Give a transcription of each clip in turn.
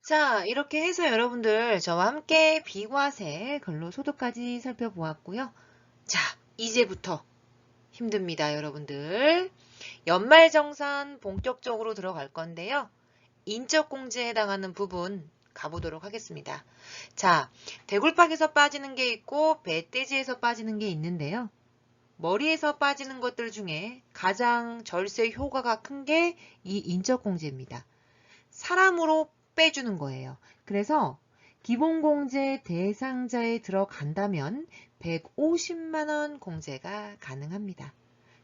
자, 이렇게 해서 여러분들 저와 함께 비과세, 근로소득까지 살펴보았고요. 자, 이제부터 힘듭니다, 여러분들. 연말정산 본격적으로 들어갈 건데요. 인적공제에 해당하는 부분 가보도록 하겠습니다. 자, 대굴팍에서 빠지는 게 있고 배떼지에서 빠지는 게 있는데요. 머리에서 빠지는 것들 중에 가장 절세 효과가 큰 게 이 인적공제입니다. 사람으로 빼주는 거예요. 그래서 기본공제 대상자에 들어간다면 150만원 공제가 가능합니다.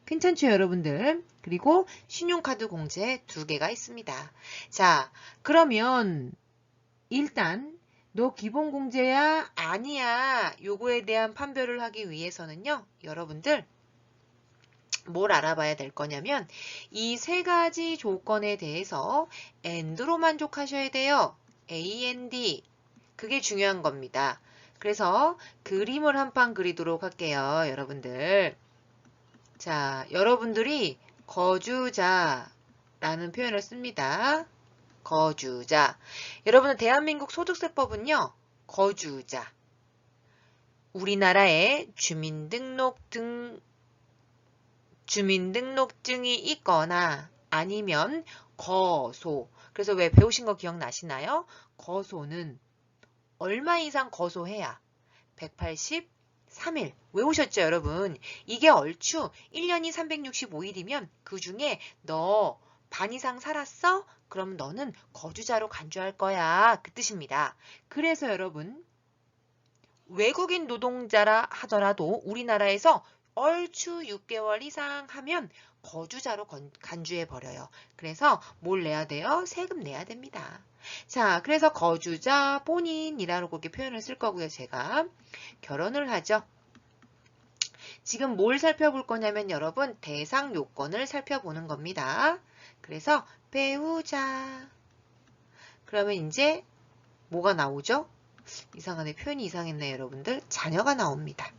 괜찮죠, 여러분들? 그리고 신용카드 공제 2개가 있습니다. 자, 그러면 일단 너 기본공제야? 아니야? 요거에 대한 판별을 하기 위해서는요, 여러분들 뭘 알아봐야 될 거냐면 이 세 가지 조건에 대해서 AND로 만족하셔야 돼요. AND. 그게 중요한 겁니다. 그래서 그림을 한 판 그리도록 할게요, 여러분들. 자, 여러분들이 거주자라는 표현을 습니다. 거주자. 여러분은 대한민국 소득세법은요, 거주자. 우리나라에 주민등록증이 있거나 아니면 거소. 그래서 왜 배우신 거 기억나시나요? 거소는 얼마 이상 거소해야 183일. 외우셨죠, 여러분? 이게 얼추 1년이 365일이면 그 중에 너 반 이상 살았어? 그럼 너는 거주자로 간주할 거야. 그 뜻입니다. 그래서 여러분, 외국인 노동자라 하더라도 우리나라에서 얼추 6개월 이상 하면 거주자로 간주해 버려요. 그래서 뭘 내야 돼요? 세금 내야 됩니다. 자, 그래서 거주자 본인이라고 이렇게 표현을 쓸 거고요. 제가 결혼을 하죠. 지금 뭘 살펴볼 거냐면 여러분 대상 요건을 살펴보는 겁니다. 그래서 배우자. 그러면 이제 뭐가 나오죠? 이상하네. 표현이 이상했네요, 여러분들. 자녀가 나옵니다.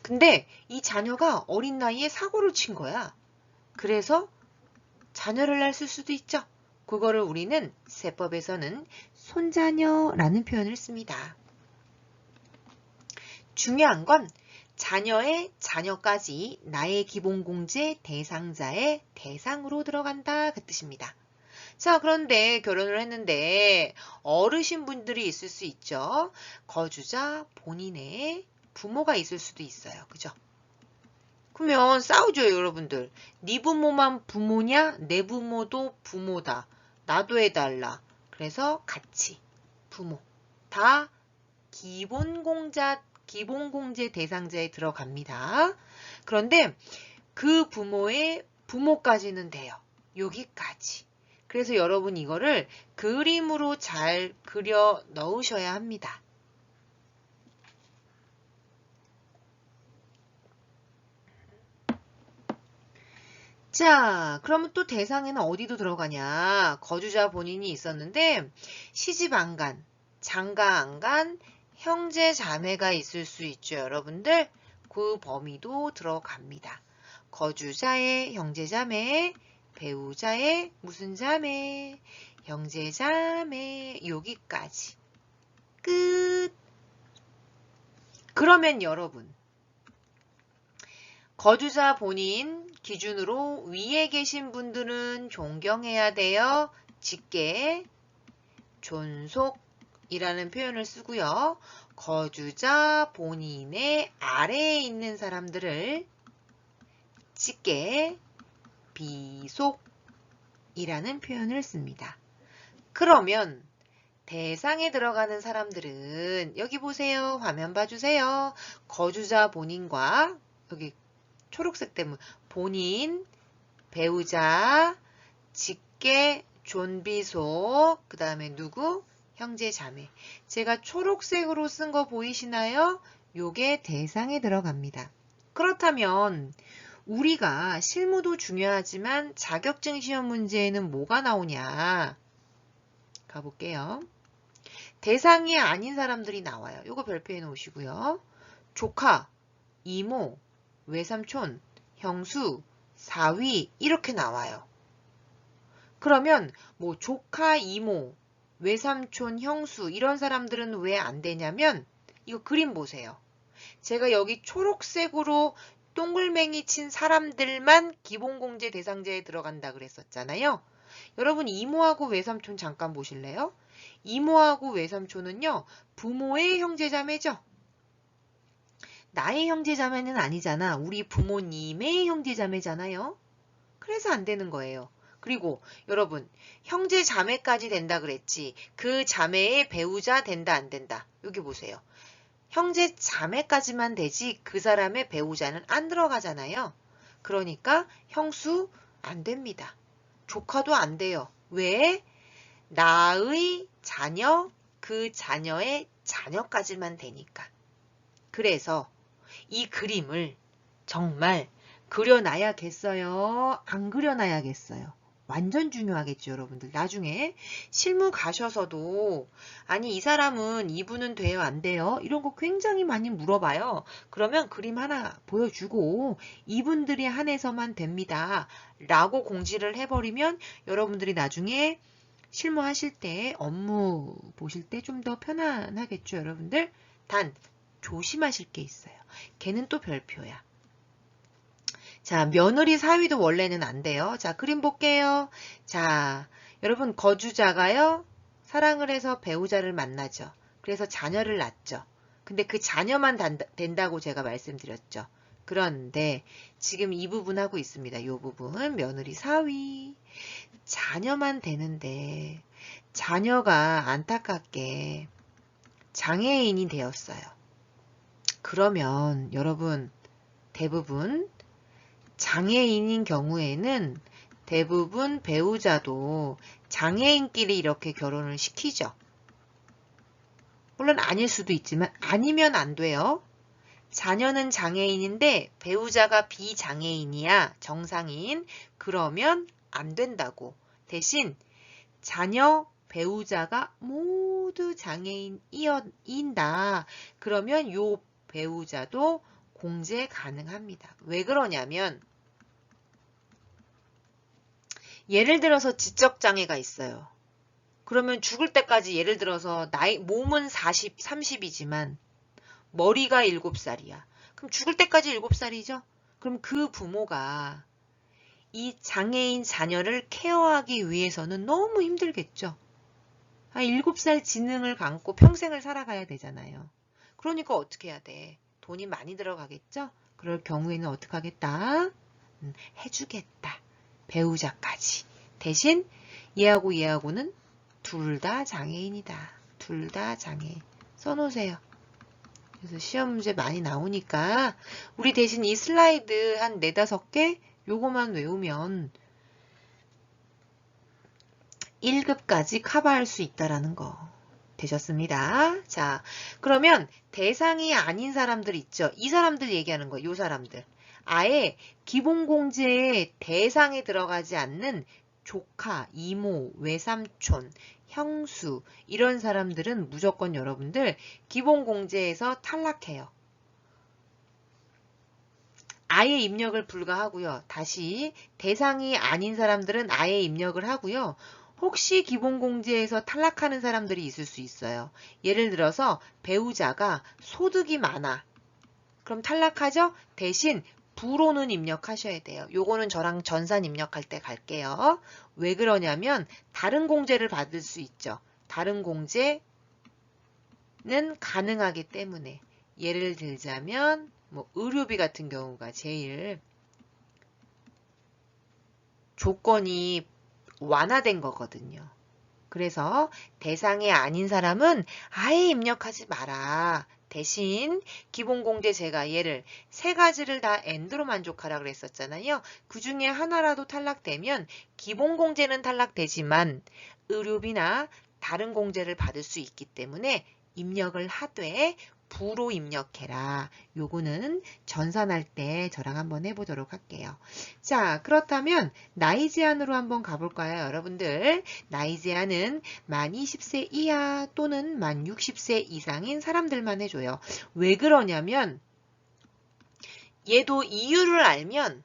근데 이 자녀가 어린 나이에 사고를 친 거야. 그래서 자녀를 낳을 수도 있죠. 그거를 우리는 세법에서는 손자녀라는 표현을 씁니다. 중요한 건 자녀의 자녀까지 나의 기본공제 대상자의 대상으로 들어간다 그 뜻입니다. 자, 그런데 결혼을 했는데 어르신분들이 있을 수 있죠. 거주자 본인의 부모가 있을 수도 있어요. 그죠? 그러면 싸우죠, 여러분들. 네 부모만 부모냐? 내 부모도 부모다. 나도 해달라. 그래서 같이 부모 다 기본공제 대상자에 들어갑니다. 그런데 그 부모의 부모까지는 돼요. 여기까지. 그래서 여러분 이거를 그림으로 잘 그려 넣으셔야 합니다. 자, 그러면 또 대상에는 어디도 들어가냐? 거주자 본인이 있었는데 시집 안 간, 장가 안 간, 형제 자매가 있을 수 있죠, 여러분들. 그 범위도 들어갑니다. 거주자의 형제 자매, 배우자의 무슨 자매, 형제 자매, 여기까지. 끝. 그러면 여러분, 거주자 본인 기준으로 위에 계신 분들은 존경해야 돼요. 직계, 존속이라는 표현을 쓰고요. 거주자 본인의 아래에 있는 사람들을 직계, 비속이라는 표현을 씁니다. 그러면 대상에 들어가는 사람들은 여기 보세요. 화면 봐주세요. 거주자 본인과 여기 초록색 때문에 본인, 배우자, 직계, 존비속, 그 다음에 누구? 형제, 자매. 제가 초록색으로 쓴 거 보이시나요? 요게 대상에 들어갑니다. 그렇다면 우리가 실무도 중요하지만 자격증 시험 문제에는 뭐가 나오냐? 가볼게요. 대상이 아닌 사람들이 나와요. 요거 별표해 놓으시고요. 조카, 이모, 외삼촌, 형수, 사위 이렇게 나와요. 그러면 뭐 조카, 이모 외삼촌, 형수 이런 사람들은 왜 안 되냐면 이거 그림 보세요. 제가 여기 초록색으로 동글맹이 친 사람들만 기본공제 대상자에 들어간다 그랬었잖아요. 여러분 이모하고 외삼촌 잠깐 보실래요? 이모하고 외삼촌은요. 부모의 형제자매죠. 나의 형제자매는 아니잖아. 우리 부모님의 형제자매잖아요. 그래서 안 되는 거예요. 그리고 여러분 형제자매까지 된다 그랬지. 그 자매의 배우자 된다 안 된다. 여기 보세요. 형제자매까지만 되지 그 사람의 배우자는 안 들어가잖아요. 그러니까 형수 안 됩니다. 조카도 안 돼요. 왜? 나의 자녀, 그 자녀의 자녀까지만 되니까. 그래서 이 그림을 정말 그려놔야겠어요? 안 그려놔야겠어요? 완전 중요하겠죠, 여러분들. 나중에 실무 가셔서도 아니 이 사람은 이분은 돼요, 안 돼요? 이런 거 굉장히 많이 물어봐요. 그러면 그림 하나 보여주고 이분들이 한해서만 됩니다. 라고 공지를 해버리면 여러분들이 나중에 실무하실 때 업무 보실 때 좀 더 편안하겠죠, 여러분들. 단 조심하실 게 있어요. 걔는 또 별표야. 자, 며느리 사위도 원래는 안 돼요. 자, 그림 볼게요. 자, 여러분 거주자가요. 사랑을 해서 배우자를 만나죠. 그래서 자녀를 낳죠. 근데 그 자녀만 된다고 제가 말씀드렸죠. 그런데 지금 이 부분 하고 있습니다. 이 부분 며느리 사위. 자녀만 되는데 자녀가 안타깝게 장애인이 되었어요. 그러면 여러분 대부분 장애인인 경우에는 대부분 배우자도 장애인끼리 이렇게 결혼을 시키죠. 물론 아닐 수도 있지만 아니면 안 돼요. 자녀는 장애인인데 배우자가 비장애인이야. 정상인. 그러면 안 된다고. 대신 자녀, 배우자가 모두 장애인이다. 그러면 요 배우자도 공제 가능합니다. 왜 그러냐면 예를 들어서 지적장애가 있어요. 그러면 죽을 때까지 예를 들어서 몸은 30이지만 머리가 7살이야. 그럼 죽을 때까지 7살이죠? 그럼 그 부모가 이 장애인 자녀를 케어하기 위해서는 너무 힘들겠죠. 7살 지능을 감고 평생을 살아가야 되잖아요. 그러니까 어떻게 해야 돼? 돈이 많이 들어가겠죠? 그럴 경우에는 어떻게 하겠다? 해주겠다. 배우자까지. 대신 얘하고는 둘 다 장애인이다. 둘 다 장애인. 써놓으세요. 그래서 시험 문제 많이 나오니까 우리 대신 이 슬라이드 한 4, 5개 요거만 외우면 1급까지 커버할 수 있다라는 거 되셨습니다. 자, 그러면 대상이 아닌 사람들 있죠. 이 사람들 얘기하는 거예요. 이 사람들. 아예 기본공제의 대상에 들어가지 않는 조카, 이모, 외삼촌, 형수 이런 사람들은 무조건 여러분들 기본공제에서 탈락해요. 아예 입력을 불가하고요. 다시 대상이 아닌 사람들은 아예 입력을 하고요. 혹시 기본공제에서 탈락하는 사람들이 있을 수 있어요. 예를 들어서 배우자가 소득이 많아. 그럼 탈락하죠? 대신 부로는 입력하셔야 돼요. 요거는 저랑 전산 입력할 때 갈게요. 왜 그러냐면 다른 공제를 받을 수 있죠. 다른 공제는 가능하기 때문에 예를 들자면 뭐 의료비 같은 경우가 제일 조건이 완화된 거거든요. 그래서 대상이 아닌 사람은 아예 입력하지 마라. 대신 기본공제 제가 얘를 3가지를 다 AND로 만족하라 그랬었잖아요. 그 중에 하나라도 탈락되면 기본공제는 탈락되지만 의료비나 다른 공제를 받을 수 있기 때문에 입력을 하되 부로 입력해라. 요거는 전산할 때 저랑 한번 해보도록 할게요. 자, 그렇다면 나이 제한으로 한번 가볼까요, 여러분들? 나이 제한은 만 20세 이하 또는 만 60세 이상인 사람들만 해줘요. 왜 그러냐면 얘도 이유를 알면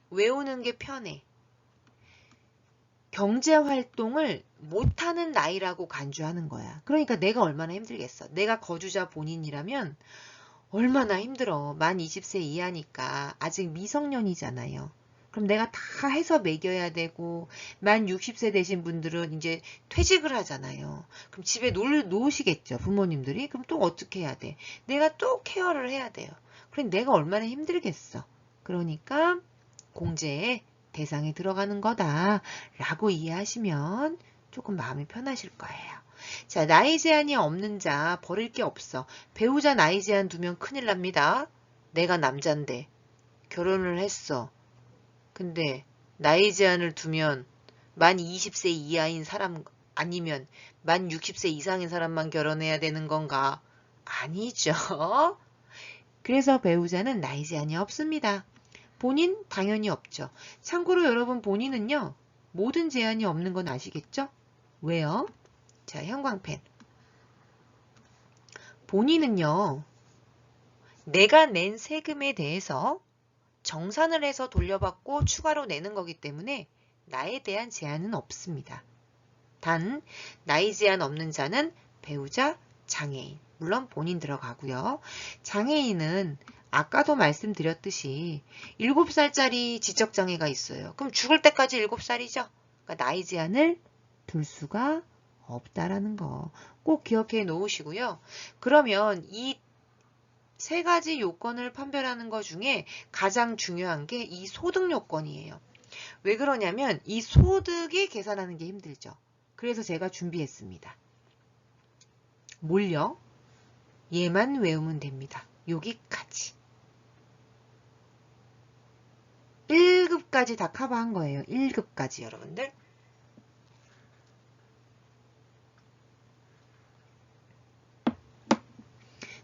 외우는 게 편해. 경제활동을 못하는 나이라고 간주하는 거야. 그러니까 내가 얼마나 힘들겠어. 내가 거주자 본인이라면 얼마나 힘들어. 만 20세 이하니까 아직 미성년이잖아요. 그럼 내가 다 해서 먹여야 되고 만 60세 되신 분들은 이제 퇴직을 하잖아요. 그럼 집에 놓으시겠죠. 부모님들이. 그럼 또 어떻게 해야 돼? 내가 또 케어를 해야 돼요. 그럼 내가 얼마나 힘들겠어. 그러니까 공제의 대상에 들어가는 거다라고 이해하시면 조금 마음이 편하실 거예요. 자, 나이 제한이 없는 자 버릴 게 없어. 배우자 나이 제한 두면 큰일 납니다. 내가 남잔데 결혼을 했어. 근데 나이 제한을 두면 만 20세 이하인 사람 아니면 만 60세 이상인 사람만 결혼해야 되는 건가? 아니죠. 그래서 배우자는 나이 제한이 없습니다. 본인 당연히 없죠. 참고로 여러분 본인은요. 모든 제한이 없는 건 아시겠죠? 왜요? 자, 형광펜. 본인은요. 내가 낸 세금에 대해서 정산을 해서 돌려받고 추가로 내는 거기 때문에 나에 대한 제한은 없습니다. 단 나이 제한 없는 자는 배우자, 장애인, 물론 본인 들어가고요. 장애인은 아까도 말씀드렸듯이 7살짜리 지적장애가 있어요. 그럼 죽을 때까지 7살이죠. 그러니까 나이 제한을 둘 수가 없다라는 거 꼭 기억해 놓으시고요. 그러면 이 세 가지 요건을 판별하는 것 중에 가장 중요한 게 이 소득 요건이에요. 왜 그러냐면 이 소득이 계산하는 게 힘들죠. 그래서 제가 준비했습니다. 뭘요? 얘만 외우면 됩니다. 여기까지. 1급까지 다 커버한 거예요. 1급까지 여러분들.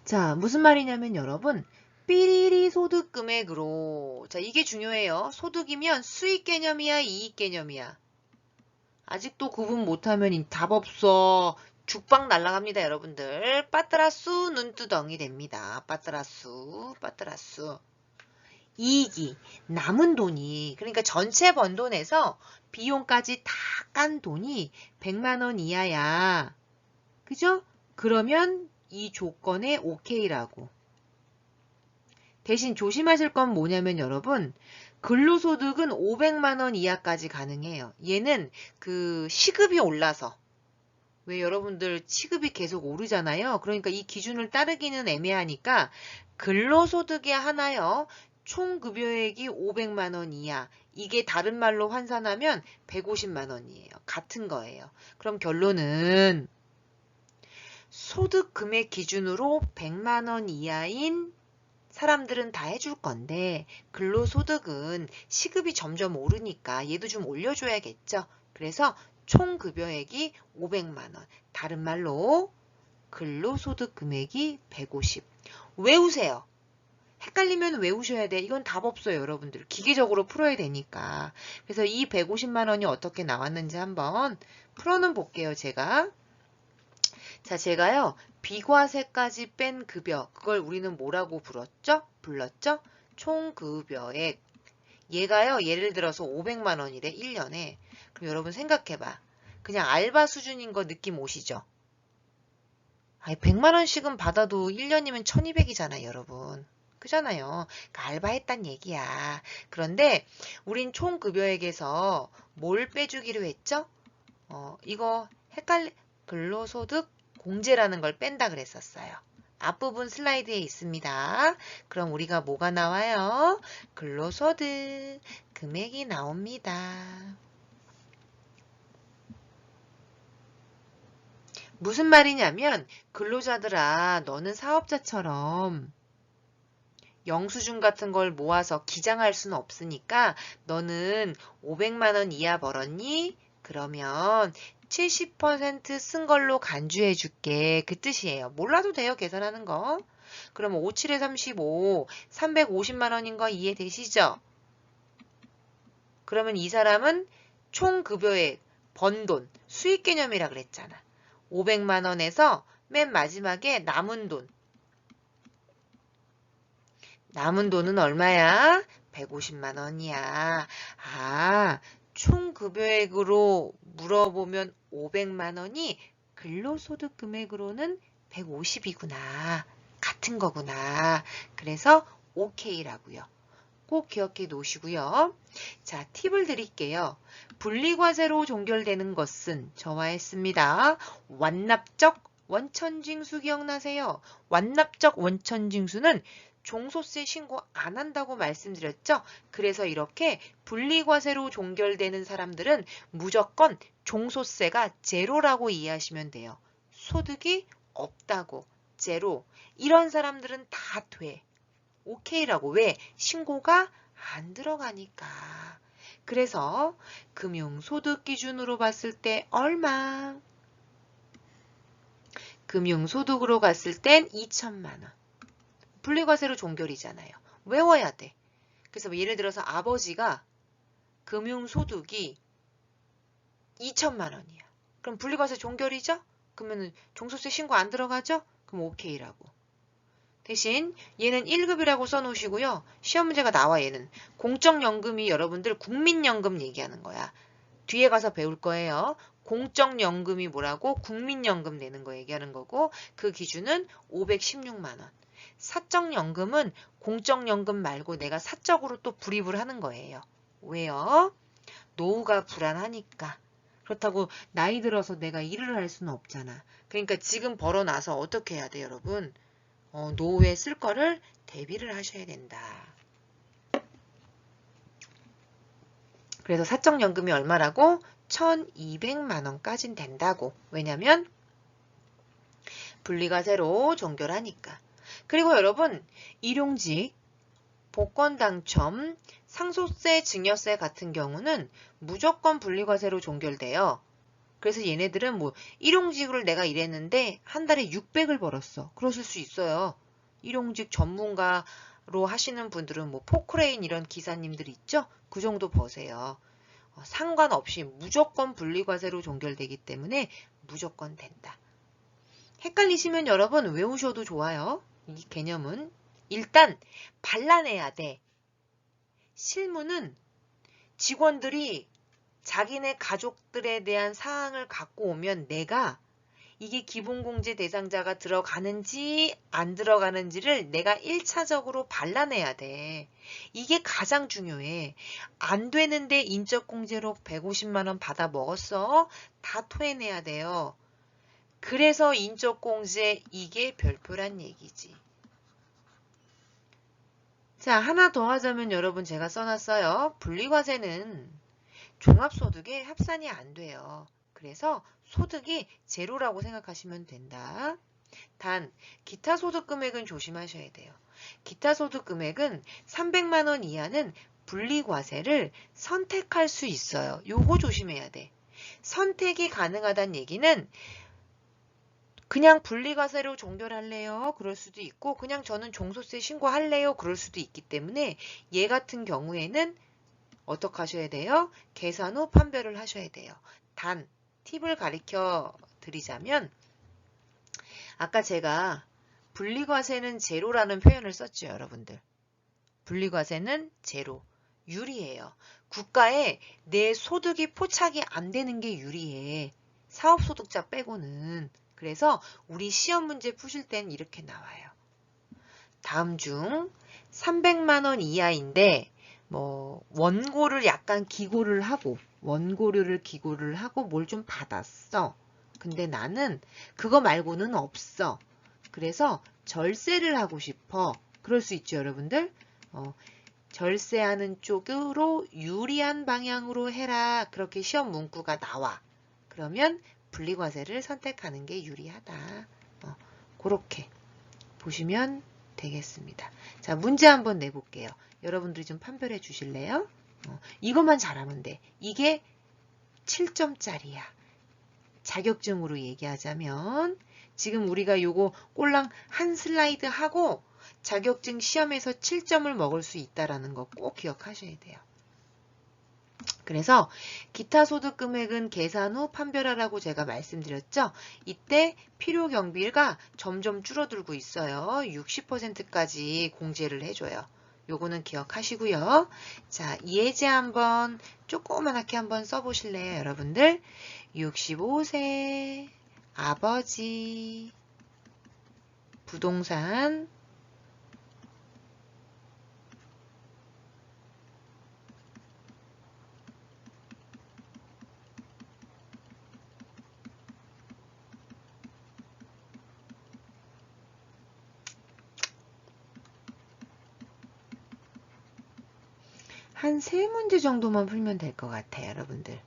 자, 무슨 말이냐면 여러분 삐리리 소득 금액으로 자 이게 중요해요. 소득이면 수익 개념이야 이익 개념이야. 아직도 구분 못하면 답 없어. 죽방 날라갑니다 여러분들. 빠뜨라수 눈두덩이 됩니다. 빠뜨라수 빠뜨라수. 이익이 남은 돈이 그러니까 전체 번 돈에서 비용까지 다 깐 돈이 100만 원 이하야. 그죠? 그러면 이 조건에 오케이라고. 대신 조심하실 건 뭐냐면 여러분 근로소득은 500만 원 이하까지 가능해요. 얘는 그 시급이 올라서 왜 여러분들 시급이 계속 오르잖아요. 그러니까 이 기준을 따르기는 애매하니까 근로소득이 하나요. 총급여액이 500만 원 이하. 이게 다른 말로 환산하면 150만 원이에요. 같은 거예요. 그럼 결론은 소득 금액 기준으로 100만 원 이하인 사람들은 다 해줄 건데 근로소득은 시급이 점점 오르니까 얘도 좀 올려줘야겠죠. 그래서 총급여액이 500만 원. 다른 말로 근로소득 금액이 150. 외우세요. 헷갈리면 외우셔야 돼. 이건 답 없어요, 여러분들. 기계적으로 풀어야 되니까. 그래서 이 150만 원이 어떻게 나왔는지 한번 풀어는 볼게요, 제가. 자, 제가요. 비과세까지 뺀 급여. 그걸 우리는 뭐라고 불렀죠? 총급여액. 얘가요. 예를 들어서 500만 원이래. 1년에. 그럼 여러분 생각해봐. 그냥 알바 수준인 거 느낌 오시죠? 아니, 100만 원씩은 받아도 1년이면 1200이잖아요, 여러분. 그잖아요. 그러니까 알바했단 얘기야. 그런데 우린 총급여액에서 뭘 빼주기로 했죠? 이거 근로소득 공제라는 걸 뺀다 그랬었어요. 앞부분 슬라이드에 있습니다. 그럼 우리가 뭐가 나와요? 근로소득 금액이 나옵니다. 무슨 말이냐면 근로자들아 너는 사업자처럼 영수증 같은 걸 모아서 기장할 수는 없으니까 너는 500만 원 이하 벌었니? 그러면 70% 쓴 걸로 간주해 줄게. 그 뜻이에요. 몰라도 돼요. 계산하는 거. 그러면 57에 35, 350만 원인 거 이해되시죠? 그러면 이 사람은 총급여액, 번 돈, 수익 개념이라 그랬잖아. 500만 원에서 맨 마지막에 남은 돈. 남은 돈은 얼마야? 150만 원이야. 아, 총 급여액으로 물어보면 500만 원이 근로소득 금액으로는 150이구나. 같은 거구나. 그래서 오케이라고요. 꼭 기억해 놓으시고요. 자, 팁을 드릴게요. 분리과세로 종결되는 것은 저와 했습니다. 완납적 원천징수 기억나세요? 완납적 원천징수는 종소세 신고 안 한다고 말씀드렸죠? 그래서 이렇게 분리과세로 종결되는 사람들은 무조건 종소세가 제로라고 이해하시면 돼요. 소득이 없다고, 제로. 이런 사람들은 다 돼. 오케이라고. 왜? 신고가 안 들어가니까. 그래서 금융소득 기준으로 봤을 때 얼마? 금융소득으로 갔을 땐 2천만 원. 분리과세로 종결이잖아요. 외워야 돼. 그래서 예를 들어서 아버지가 금융소득이 2천만 원이야. 그럼 분리과세 종결이죠? 그러면 종소세 신고 안 들어가죠? 그럼 오케이라고. 대신 얘는 1급이라고 써놓으시고요. 시험 문제가 나와 얘는. 공적연금이 여러분들 국민연금 얘기하는 거야. 뒤에 가서 배울 거예요. 공적연금이 뭐라고? 국민연금 내는 거 얘기하는 거고 그 기준은 516만 원. 사적연금은 공적연금 말고 내가 사적으로 또 불입을 하는 거예요. 왜요? 노후가 불안하니까. 그렇다고 나이 들어서 내가 일을 할 수는 없잖아. 그러니까 지금 벌어놔서 어떻게 해야 돼 여러분? 노후에 쓸 거를 대비를 하셔야 된다. 그래서 사적연금이 얼마라고? 1200만 원까진 된다고. 왜냐면 분리과세로 종결하니까. 그리고 여러분 일용직, 복권당첨, 상속세, 증여세 같은 경우는 무조건 분리과세로 종결돼요. 그래서 얘네들은 뭐 일용직으로 내가 일했는데 한 달에 600을 벌었어. 그러실 수 있어요. 일용직 전문가로 하시는 분들은 뭐 포크레인 이런 기사님들 있죠? 그 정도 버세요. 상관없이 무조건 분리과세로 종결되기 때문에 무조건 된다. 헷갈리시면 여러분 외우셔도 좋아요. 이 개념은 일단 발라내야 돼. 실무는 직원들이 자기네 가족들에 대한 사항을 갖고 오면 내가 이게 기본공제 대상자가 들어가는지 안 들어가는지를 내가 1차적으로 발라내야 돼. 이게 가장 중요해. 안 되는데 인적공제로 150만 원 받아 먹었어? 다 토해내야 돼요. 그래서 인적공제 이게 별표란 얘기지. 자, 하나 더 하자면 여러분 제가 써놨어요. 분리과세는 종합소득에 합산이 안 돼요. 그래서 소득이 제로라고 생각하시면 된다. 단 기타 소득 금액은 조심하셔야 돼요. 기타 소득 금액은 300만 원 이하는 분리과세를 선택할 수 있어요. 요거 조심해야 돼. 선택이 가능하다는 얘기는 그냥 분리과세로 종결할래요? 그럴 수도 있고 그냥 저는 종소세 신고할래요? 그럴 수도 있기 때문에 얘 같은 경우에는 어떻게 하셔야 돼요? 계산 후 판별을 하셔야 돼요. 단, 팁을 가르쳐 드리자면 아까 제가 분리과세는 제로라는 표현을 썼죠, 여러분들. 분리과세는 제로. 유리해요. 국가에 내 소득이 포착이 안 되는 게 유리해. 사업소득자 빼고는. 그래서 우리 시험 문제 푸실 땐 이렇게 나와요. 다음 중 300만 원 이하인데 뭐 원고를 약간 기고를 하고 원고료를 기고를 하고 뭘 좀 받았어. 근데 나는 그거 말고는 없어. 그래서 절세를 하고 싶어. 그럴 수 있죠, 여러분들. 절세하는 쪽으로 유리한 방향으로 해라. 그렇게 시험 문구가 나와. 그러면 분리과세를 선택하는 게 유리하다. 그렇게 보시면 되겠습니다. 자, 문제 한번 내볼게요. 여러분들이 좀 판별해 주실래요? 이것만 잘하면 돼. 이게 7점짜리야. 자격증으로 얘기하자면 지금 우리가 요거 꼴랑 한 슬라이드 하고 자격증 시험에서 7점을 먹을 수 있다는 거 꼭 기억하셔야 돼요. 그래서 기타 소득 금액은 계산 후 판별하라고 제가 말씀드렸죠. 이때 필요 경비가 점점 줄어들고 있어요. 60%까지 공제를 해줘요. 요거는 기억하시고요. 자, 예제 한번 조그만하게 한번 써보실래요, 여러분들? 65세 아버지 부동산 한 3문제 정도만 풀면 될 것 같아요, 여러분들.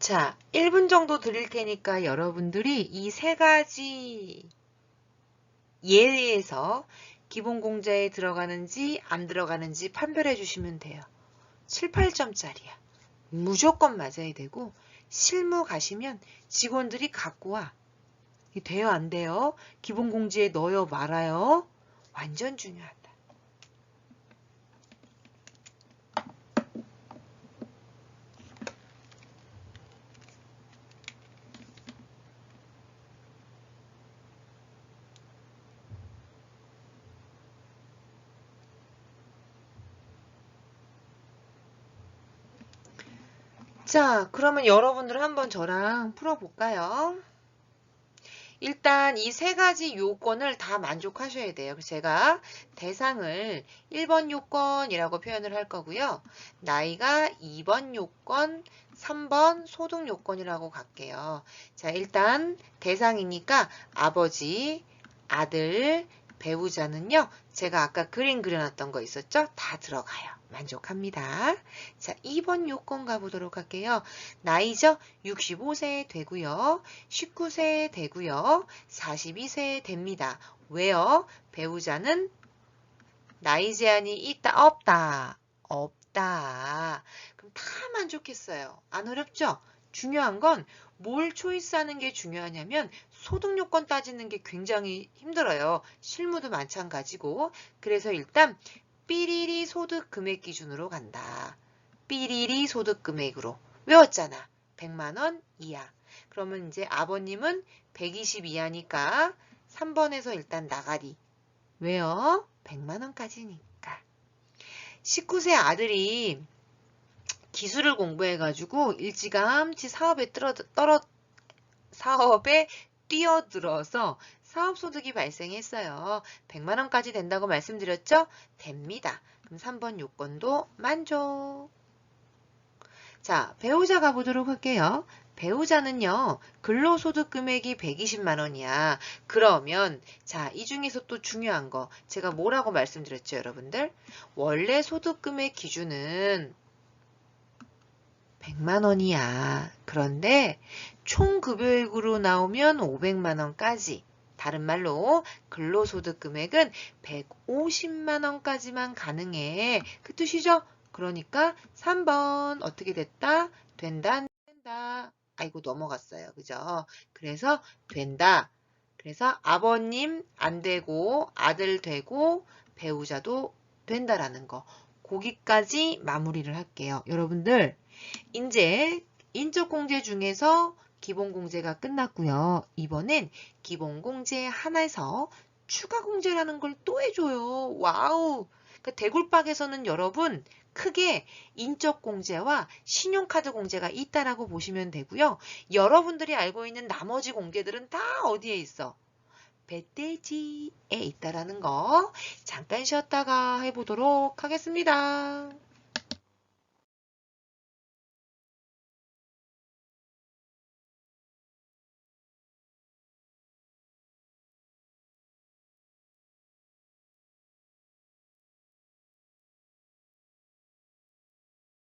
자, 1분 정도 드릴 테니까 여러분들이 이 3가지 예에서 기본 공제에 들어가는지 안 들어가는지 판별해 주시면 돼요. 7, 8점짜리야. 무조건 맞아야 되고 실무 가시면 직원들이 갖고 와. 돼요, 안 돼요? 기본 공지에 넣어요, 말아요? 완전 중요하다. 자, 그러면 여러분들 한번 저랑 풀어볼까요? 일단 이 3가지 요건을 다 만족하셔야 돼요. 그래서 제가 대상을 1번 요건이라고 표현을 할 거고요. 나이가 2번 요건, 3번 소득 요건이라고 갈게요. 자, 일단 대상이니까 아버지, 아들, 배우자는요. 제가 아까 그림 그려놨던 거 있었죠? 다 들어가요. 만족합니다. 자, 2번 요건 가보도록 할게요. 나이죠? 65세 되고요. 19세 되고요. 42세 됩니다. 왜요? 배우자는 나이 제한이 있다, 없다? 없다. 그럼 다 만족했어요. 안 어렵죠? 중요한 건 뭘 초이스하는 게 중요하냐면 소득 요건 따지는 게 굉장히 힘들어요. 실무도 마찬가지고. 그래서 일단 삐리리 소득 금액 기준으로 간다. 삐리리 소득 금액으로. 외웠잖아. 100만 원 이하. 그러면 이제 아버님은 120 이하니까 3번에서 일단 나가리. 왜요? 100만 원까지니까. 19세 아들이 기술을 공부해가지고 일찌감치 사업에 뛰어들어서 사업소득이 발생했어요. 100만 원까지 된다고 말씀드렸죠? 됩니다. 그럼 3번 요건도 만족. 자, 배우자 가보도록 할게요. 배우자는요, 근로소득 금액이 120만 원이야. 그러면, 자, 이 중에서 또 중요한 거, 제가 뭐라고 말씀드렸죠, 여러분들? 원래 소득 금액 기준은 100만 원이야. 그런데 총 급여액으로 나오면 500만 원까지. 다른 말로 근로소득 금액은 150만 원까지만 가능해. 그 뜻이죠? 그러니까 3번 어떻게 됐다? 된다, 안 된다. 아이고 넘어갔어요. 그죠? 그래서 된다. 그래서 아버님 안 되고 아들 되고 배우자도 된다라는 거. 거기까지 마무리를 할게요. 여러분들 이제 인적공제 중에서 기본공제가 끝났고요. 이번엔 기본공제 하나에서 추가공제라는 걸 또 해줘요. 와우! 그 대굴박에서는 여러분 크게 인적공제와 신용카드 공제가 있다라고 보시면 되고요. 여러분들이 알고 있는 나머지 공제들은 다 어디에 있어? 배돼지에 있다라는 거 잠깐 쉬었다가 해보도록 하겠습니다.